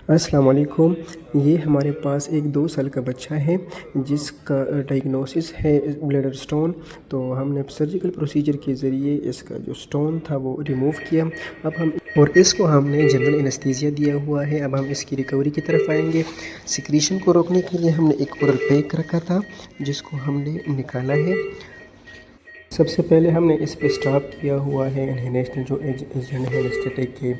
अस्सलाम वालेकुम। ये हमारे पास एक 2 साल का बच्चा है जिसका डायग्नोसिस है ब्लैडर स्टोन। तो हमने सर्जिकल प्रोसीजर के ज़रिए इसका जो स्टोन था वो रिमूव किया। अब हम और इसको हमने जनरल एनेस्थीसिया दिया हुआ है। अब हम इसकी रिकवरी की तरफ आएंगे। सिक्रीशन को रोकने के लिए हमने एक ओरल पैक रखा था जिसको हमने निकाला है। सबसे पहले हमने इस पे स्टॉप किया हुआ है इन्हेलेशन जो एजेंट है एनेस्थेटिक के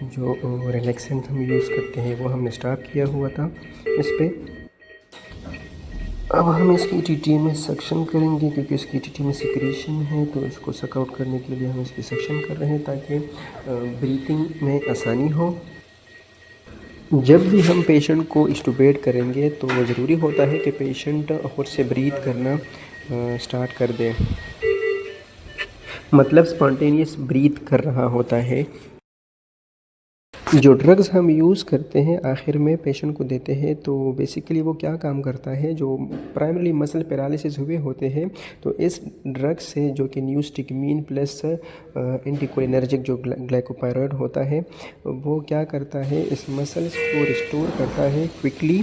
जो रिलैक्सेंट हम यूज़ करते हैं वो हमने स्टॉप किया हुआ था इस पे। अब हम इसकी टीटी में सक्शन करेंगे क्योंकि इसकी टीटी में सिक्रीशन है, तो इसको सक आउट करने के लिए हम इसकी सक्शन कर रहे हैं ताकि ब्रीथिंग में आसानी हो। जब भी हम पेशेंट को इंटुबेट करेंगे तो ज़रूरी होता है कि पेशेंट खुद से ब्रीथ करना स्टार्ट कर दे, मतलब स्पॉन्टेनियस ब्रीथ कर रहा होता है। जो ड्रग्स हम यूज़ करते हैं आखिर में पेशेंट को देते हैं तो बेसिकली वो क्या काम करता है, जो प्राइमरी मसल पैरालिसिस हुए होते हैं तो इस ड्रग से जो कि न्यूस्टिकमीन प्लस एंटीकोलिनर्जिक जो ग्लाइकोपाइरोड होता है वो क्या करता है, इस मसल्स को रिस्टोर करता है क्विकली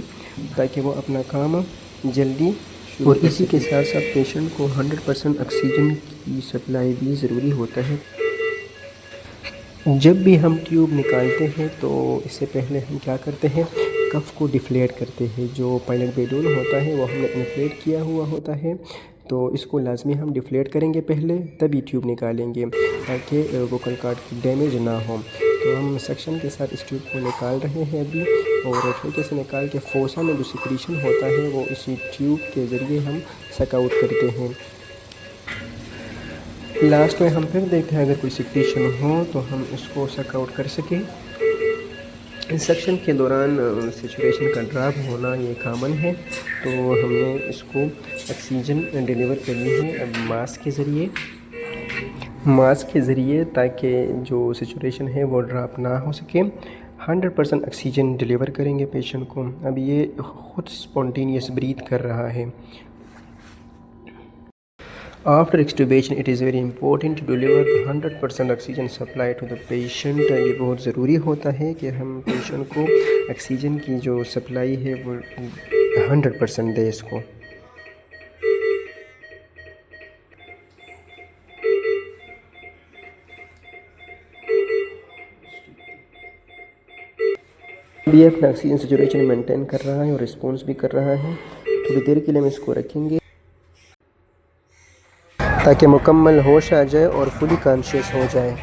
ताकि वो अपना काम जल्दी। और इसी के साथ साथ पेशेंट को 100% ऑक्सीजन की सप्लाई भी ज़रूरी होता है। जब भी हम ट्यूब निकालते हैं तो इससे पहले हम क्या करते हैं, कफ़ को डिफ्लेट करते हैं। जो पायलट बेलून होता है वो हमने इन्फ्लेट किया हुआ होता है, तो इसको लाजमी हम डिफ्लेट करेंगे पहले, तभी ट्यूब निकालेंगे ताकि वोकल कॉर्ड की डैमेज ना हो। तो हम सेक्शन के साथ इस ट्यूब को निकाल रहे हैं अभी, और हल्के से निकाल के फोसा में जो सिक्रीशन होता है वो इसी ट्यूब के ज़रिए हम सक आउट करते हैं। लास्ट में हम फिर देखते हैं अगर कोई सिक्रीशन हो तो हम इसको सक आउट कर सकें। इस सेक्शन के दौरान सैचुरेशन का ड्रॉप होना ये कॉमन है, तो हमने इसको ऑक्सीजन डिलीवर करनी है मास्क के ज़रिए ताकि जो सैचुरेशन है वो ड्रॉप ना हो सके। 100% ऑक्सीजन डिलीवर करेंगे पेशेंट को। अब ये खुद स्पॉन्टेनियस ब्रीथ कर रहा है। After extubation, it is very important to deliver 100% oxygen supply to the patient. ये बहुत ज़रूरी होता है कि हम पेशेंट को ऑक्सीजन की जो सप्लाई है वो 100% दे इसको। ये अपना ऑक्सीजन सैचुरेशन मेंटेन कर रहा है और रिस्पॉन्स भी कर रहा है। थोड़ी देर के लिए हम इसको रखेंगे ताकि मुकम्मल होश आ जाए और फुली कॉन्शियस हो जाए।